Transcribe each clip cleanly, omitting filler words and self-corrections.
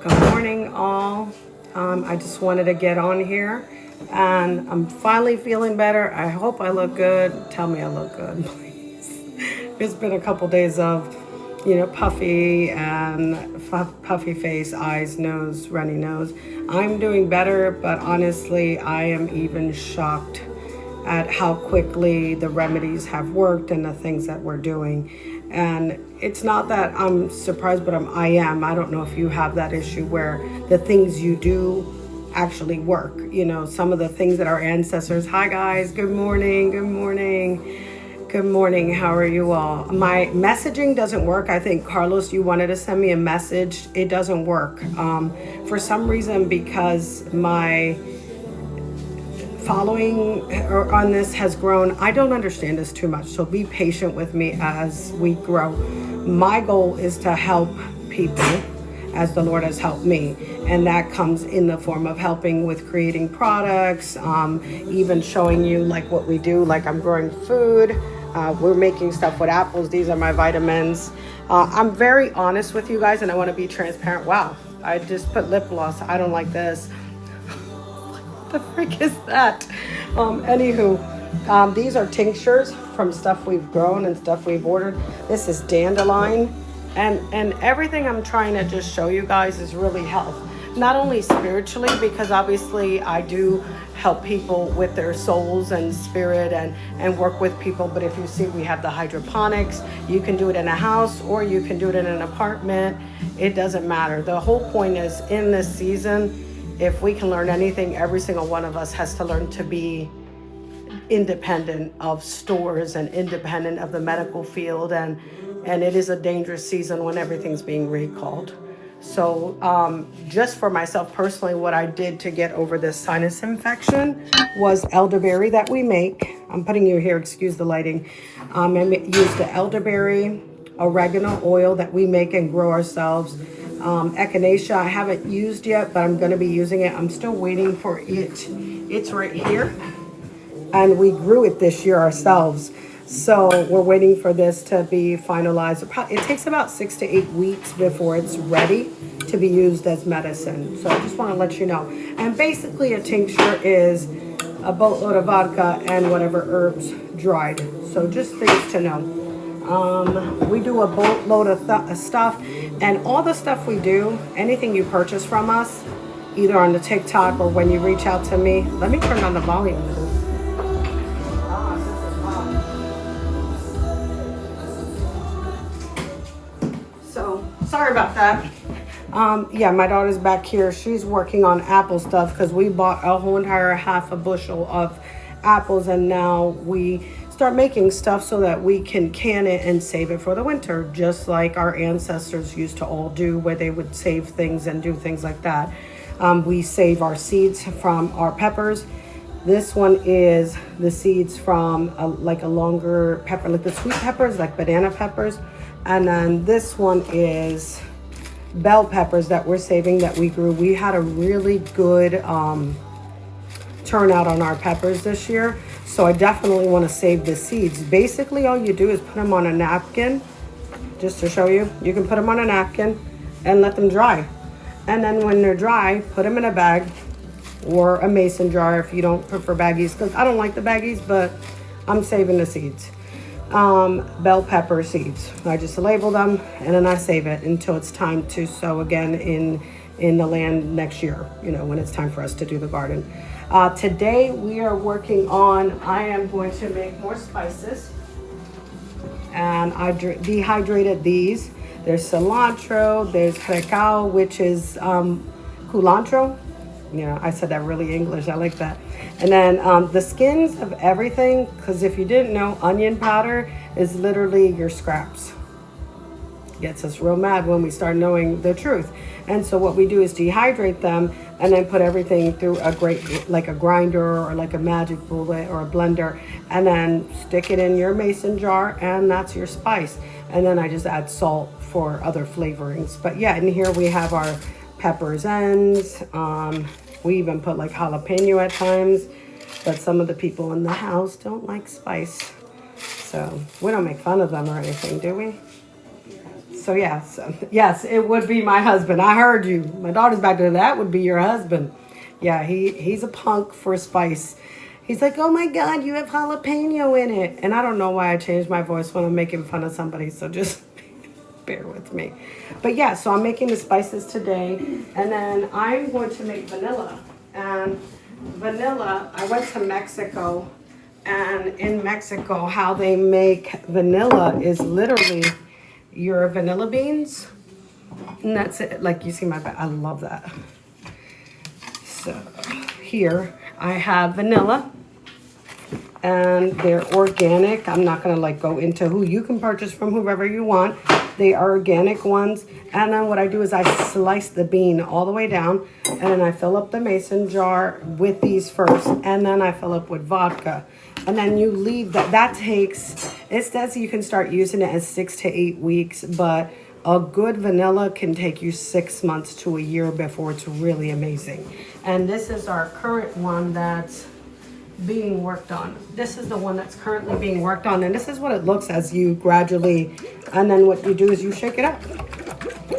Good morning, all. I just wanted to get on here, and I'm finally feeling better. I hope I look good. Tell me I look good, please. It's been a couple days of, puffy and puffy face, eyes, nose, runny nose. I'm doing better, but honestly, I am even shocked at how quickly the remedies have worked and the things that we're doing. And it's not that I'm surprised, but I am. I don't know if you have that issue where the things you do actually work. Some of the things that our ancestors, hi guys, good morning, good morning. Good morning. How are you all? My messaging doesn't work. I think, Carlos, you wanted to send me a message. It doesn't work. For some reason, because my following on this has grown. I don't understand this too much, so be patient with me as we grow. My goal is to help people as the Lord has helped me, and that comes in the form of helping with creating products, even showing you like what we do. Like I'm growing food, we're making stuff with apples. These are my vitamins. I'm very honest with you guys, and I want to be transparent. Wow, I just put lip gloss. I don't like this. The frick is that? Anywho, these are tinctures from stuff we've grown and stuff we've ordered. This is dandelion, and everything I'm trying to just show you guys is really health. Not only spiritually, because obviously I do help people with their souls and spirit and work with people, but if you see, we have the hydroponics. You can do it in a house or you can do it in an apartment. It doesn't matter. The whole point is, in this season, if we can learn anything, every single one of us has to learn to be independent of stores and independent of the medical field. And it is a dangerous season when everything's being recalled. So just for myself personally, what I did to get over this sinus infection was elderberry that we make. I'm putting you here, excuse the lighting. I used the elderberry oregano oil that we make and grow ourselves. Echinacea I haven't used yet, but I'm going to be using it. I'm still waiting for it. It's right here, and we grew it this year ourselves, so we're waiting for this to be finalized. It takes about 6 to 8 weeks before it's ready to be used as medicine. So I just want to let you know. And basically a tincture is a boatload of vodka and whatever herbs dried. So just things to know. We do a boatload of stuff, and all the stuff we do, anything you purchase from us, either on the TikTok or when you reach out to me. Let me turn on the volume. So sorry about that. Yeah, my daughter's back here. She's working on apple stuff because we bought a whole entire half a bushel of apples, and now we start making stuff so that we can can it and save it for the winter, just like our ancestors used to all do, where they would save things and do things like that. We save our seeds from our peppers. This one is the seeds from a longer pepper, like the sweet peppers, like banana peppers. And then this one is bell peppers that we're saving that we grew. We had a really good turnout on our peppers this year, so I definitely want to save the seeds. Basically, all you do is put them on a napkin. Just to show you, you can put them on a napkin and let them dry, and then when they're dry, put them in a bag or a mason jar if you don't prefer baggies, because I don't like the baggies, but I'm saving the seeds. Bell pepper seeds, I just label them and then I save it until it's time to sow again in the land next year, when it's time for us to do the garden. Today we are working on, I am going to make more spices, and I dehydrated these. There's cilantro, there's recao, which is culantro. I said that really English, I like that. And then the skins of everything, because if you didn't know, onion powder is literally your scraps. Gets us real mad when we start knowing the truth. And so what we do is dehydrate them and then put everything through a grinder or like a magic bullet or a blender, and then stick it in your mason jar, and that's your spice. And then I just add salt for other flavorings. But yeah, in here we have our peppers ends. We even put like jalapeno at times, but some of the people in the house don't like spice. So we don't make fun of them or anything, do we? So yes, it would be my husband. I heard you. My daughter's back there. That would be your husband. Yeah, he's a punk for spice. He's like, oh my God, you have jalapeno in it. And I don't know why I changed my voice when I'm making fun of somebody. So just bear with me. But yeah, so I'm making the spices today. And then I'm going to make vanilla. And vanilla, I went to Mexico. And in Mexico, how they make vanilla is literally your vanilla beans. And that's it. Like you see my bag. I love that. So here I have vanilla. And they're organic. I'm not gonna like go into who you can purchase from, whoever you want. They are organic ones. And then what I do is I slice the bean all the way down, and then I fill up the mason jar with these first, and then I fill up with vodka. And then you leave that. That takes, it says you can start using it as 6 to 8 weeks, but a good vanilla can take you 6 months to a year before it's really amazing. And this is our current one that's being worked on. This is the one that's currently being worked on, and this is what it looks as you gradually, and then what you do is you shake it up.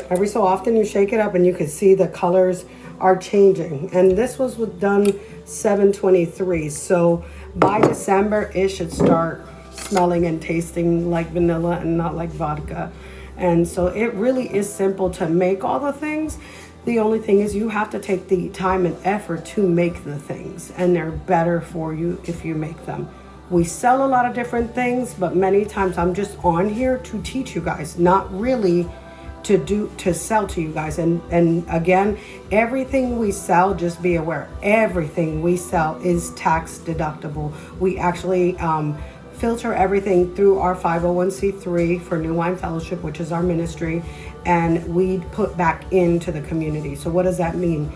Every so often you shake it up and you can see the colors are changing. And this was done 7/23, so by December it should start smelling and tasting like vanilla and not like vodka. And so it really is simple to make all the things. The only thing is you have to take the time and effort to make the things, and they're better for you if you make them. We sell a lot of different things, but many times I'm just on here to teach you guys, not really to sell to you guys. And again, everything we sell, just be aware, everything we sell is tax deductible. We actually filter everything through our 501c3 for New Wine Fellowship, which is our ministry, and we put back into the community. So what does that mean?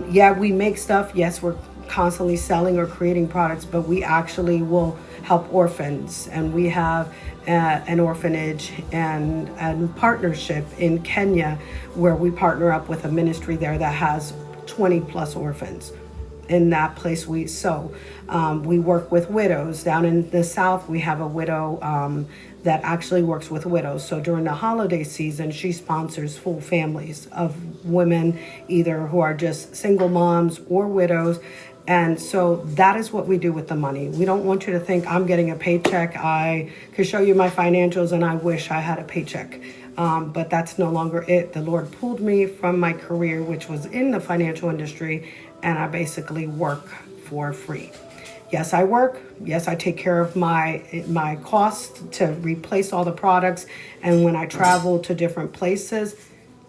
Yeah, we make stuff. Yes, we're constantly selling or creating products, but we actually will help orphans, and we have an orphanage and partnership in Kenya where we partner up with a ministry there that has 20 plus orphans. In that place we work with widows. Down in the South we have a widow that actually works with widows. So during the holiday season she sponsors full families of women, either who are just single moms or widows. And so that is what we do with the money. We don't want you to think I'm getting a paycheck. I could show you my financials and I wish I had a paycheck. But that's no longer it. The Lord pulled me from my career, which was in the financial industry, and I basically work for free. Yes, I work. Yes, I take care of my costs to replace all the products. And when I travel to different places,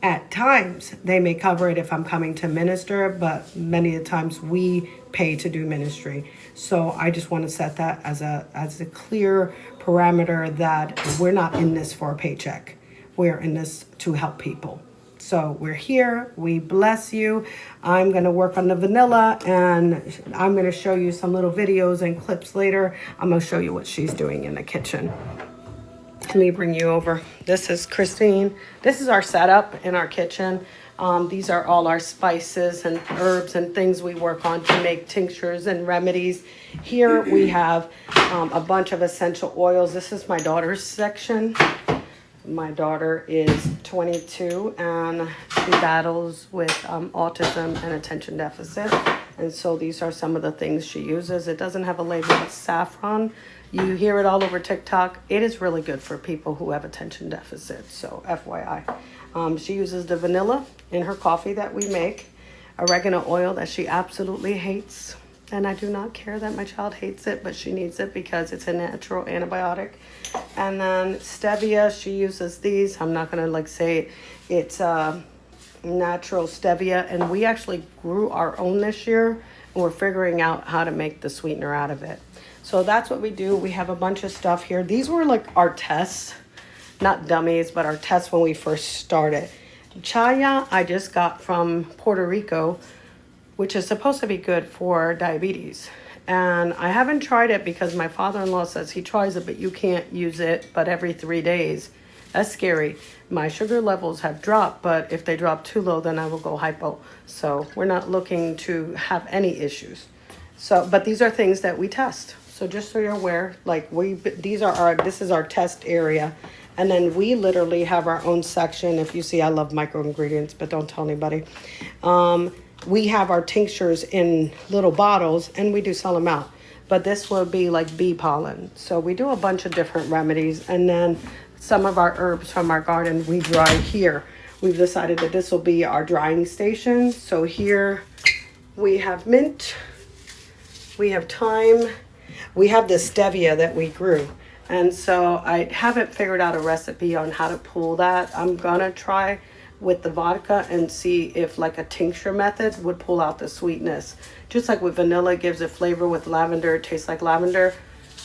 at times they may cover it if I'm coming to minister, but many of the times we pay to do ministry. So I just want to set that as a clear parameter that we're not in this for a paycheck. We're in this to help people. So we're here. We bless you. I'm going to work on the vanilla, and I'm going to show you some little videos and clips later. I'm going to show you what she's doing in the kitchen. Let me bring you over. This is Christine. This is our setup in our kitchen. These are all our spices and herbs and things we work on to make tinctures and remedies. Here we have a bunch of essential oils. This is my daughter's section. My daughter is 22 and she battles with autism and attention deficit. And so these are some of the things she uses. It doesn't have a label, it's saffron. You hear it all over TikTok. It is really good for people who have attention deficit. So FYI. She uses the vanilla in her coffee that we make. Oregano oil that she absolutely hates. And I do not care that my child hates it, but she needs it because it's a natural antibiotic. And then stevia, she uses these. I'm not going to say it's natural stevia. And we actually grew our own this year. And we're figuring out how to make the sweetener out of it. So that's what we do. We have a bunch of stuff here. These were like our tests, not dummies, but our tests when we first started. Chaya, I just got from Puerto Rico, which is supposed to be good for diabetes. And I haven't tried it because my father-in-law says he tries it, but you can't use it but every 3 days. That's scary. My sugar levels have dropped, but if they drop too low, then I will go hypo. So we're not looking to have any issues. So, but these are things that we test. So just so you're aware, like this is our test area. And then we literally have our own section. If you see, I love micro ingredients, but don't tell anybody. We have our tinctures in little bottles, and we do sell them out. But this will be like bee pollen. So we do a bunch of different remedies. And then some of our herbs from our garden we dry here. We've decided that this will be our drying station. So here we have mint, we have thyme, we have the stevia that we grew. And so I haven't figured out a recipe on how to pull that. I'm gonna try with the vodka and see if like a tincture method would pull out the sweetness. Just like with vanilla, it gives it flavor. With lavender, it tastes like lavender.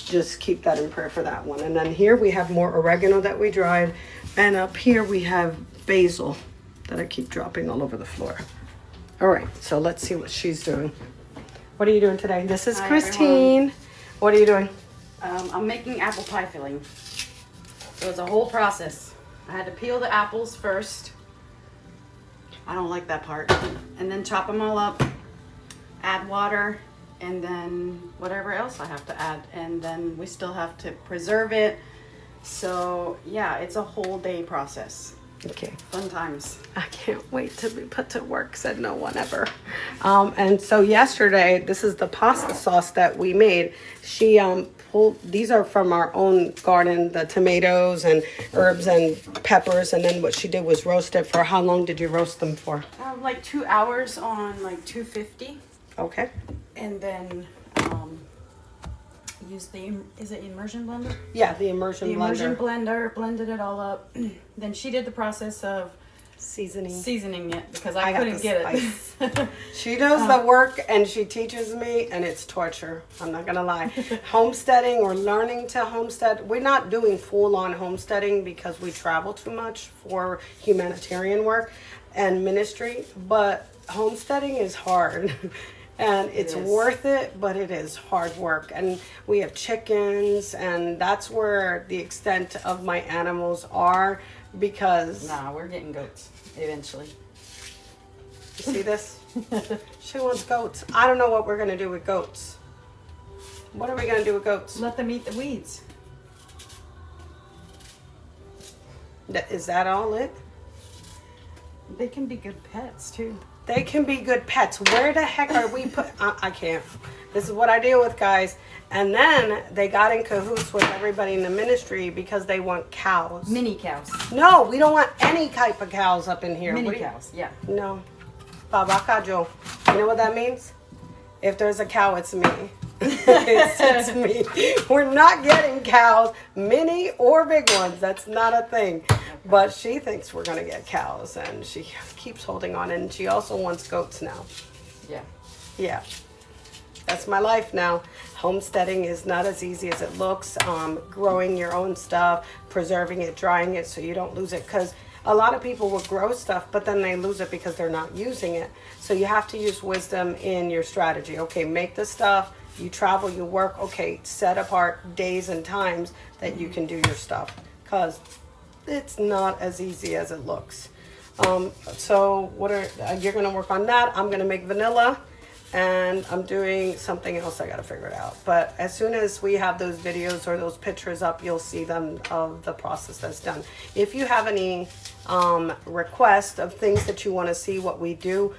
Just keep that in prayer for that one. And then here we have more oregano that we dried. And up here we have basil that I keep dropping all over the floor. All right, so let's see what she's doing. What are you doing today? This is Christine. Everyone. What are you doing? I'm making apple pie filling. So it's a whole process. I had to peel the apples first. I don't like that part. And then chop them all up, add water, and then whatever else I have to add. And then we still have to preserve it. So yeah, it's a whole day process. Okay. Fun times. I can't wait to be put to work, said no one ever. And so yesterday, this is the pasta sauce that we made. She pulled, these are from our own garden, the tomatoes and herbs and peppers. And then what she did was roast it for, how long did you roast them for? Like 2 hours on like 250. Okay. And then use the, is it immersion blender? Yeah, the immersion blender, blended it all up. Then she did the process of seasoning it because I couldn't get it. She does the work and she teaches me, and it's torture. I'm not gonna lie. Homesteading or learning to homestead, we're not doing full-on homesteading because we travel too much for humanitarian work and ministry, but homesteading is hard. And it's worth it, but it is hard work. And we have chickens, and that's where the extent of my animals are, because... Nah, we're getting goats eventually. You see this? She wants goats. I don't know what we're going to do with goats. What are we going to do with goats? Let them eat the weeds. Is that all it? They can be good pets, too. They can be good pets. Where the heck are we put? I can't. This is what I deal with, guys. And then they got in cahoots with everybody in the ministry because they want cows. Mini cows. No, we don't want any type of cows up in here. Mini cows, yeah. No. Babacajo. You know what that means? If there's a cow, it's me. It's me. We're not getting cows, mini or big ones. That's not a thing. But she thinks we're going to get cows, and she keeps holding on. And she also wants goats now. Yeah. Yeah. That's my life now. Homesteading is not as easy as it looks. Growing your own stuff, preserving it, drying it so you don't lose it. Because a lot of people will grow stuff, but then they lose it because they're not using it. So you have to use wisdom in your strategy. Okay, make the stuff. You travel, you work. Okay, set apart days and times that you can do your stuff. Because it's not as easy as it looks. So you're going to work on that. I'm going to make vanilla. And I'm doing something else. I got to figure it out. But as soon as we have those videos or those pictures up, you'll see them of the process that's done. If you have any requests of things that you want to see what we do,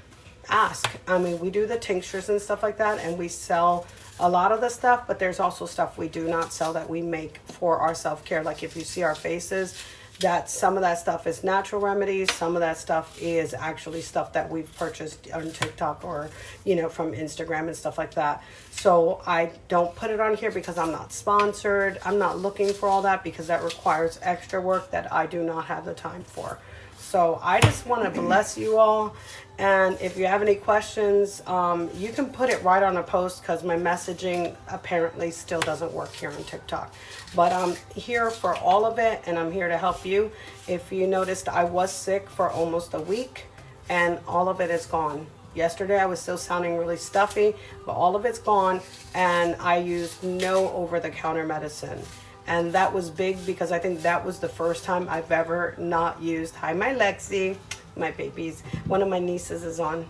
ask. I mean, we do the tinctures and stuff like that, and we sell a lot of the stuff, but there's also stuff we do not sell that we make for our self-care. Like if you see our faces, that some of that stuff is natural remedies, some of that stuff is actually stuff that we've purchased on TikTok or, you know, from Instagram and stuff like that. So I don't put it on here because I'm not sponsored. I'm not looking for all that because that requires extra work that I do not have the time for. So I just want to bless you all. And if you have any questions, you can put it right on a post because my messaging apparently still doesn't work here on TikTok. But I'm here for all of it, and I'm here to help you. If you noticed, I was sick for almost a week, and all of it is gone. Yesterday, I was still sounding really stuffy, but all of it's gone, and I used no over-the-counter medicine. And that was big because I think that was the first time I've ever not used. Hi, my Lexi, my babies. One of my nieces is on.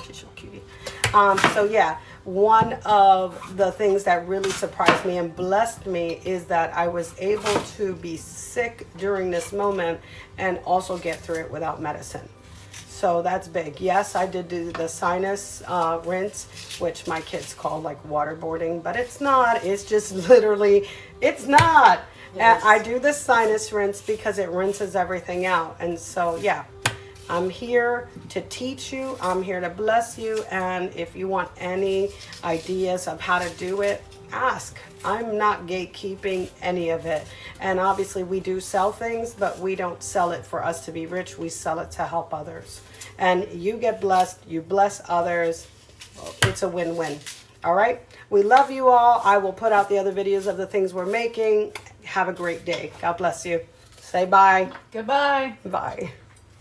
She's so cutie. So yeah, one of the things that really surprised me and blessed me is that I was able to be sick during this moment and also get through it without medicine. So that's big. Yes, I did do the sinus rinse, which my kids call like waterboarding, but it's not. It's just literally, it's not. Yes. I do the sinus rinse because it rinses everything out. And so, yeah, I'm here to teach you. I'm here to bless you. And if you want any ideas of how to do it, ask. I'm not gatekeeping any of it. And obviously we do sell things, but we don't sell it for us to be rich. We sell it to help others. And you get blessed, you bless others. It's a win-win. All right. We love you all. I will put out the other videos of the things we're making. Have a great day. God bless you. Say bye. Goodbye. Bye.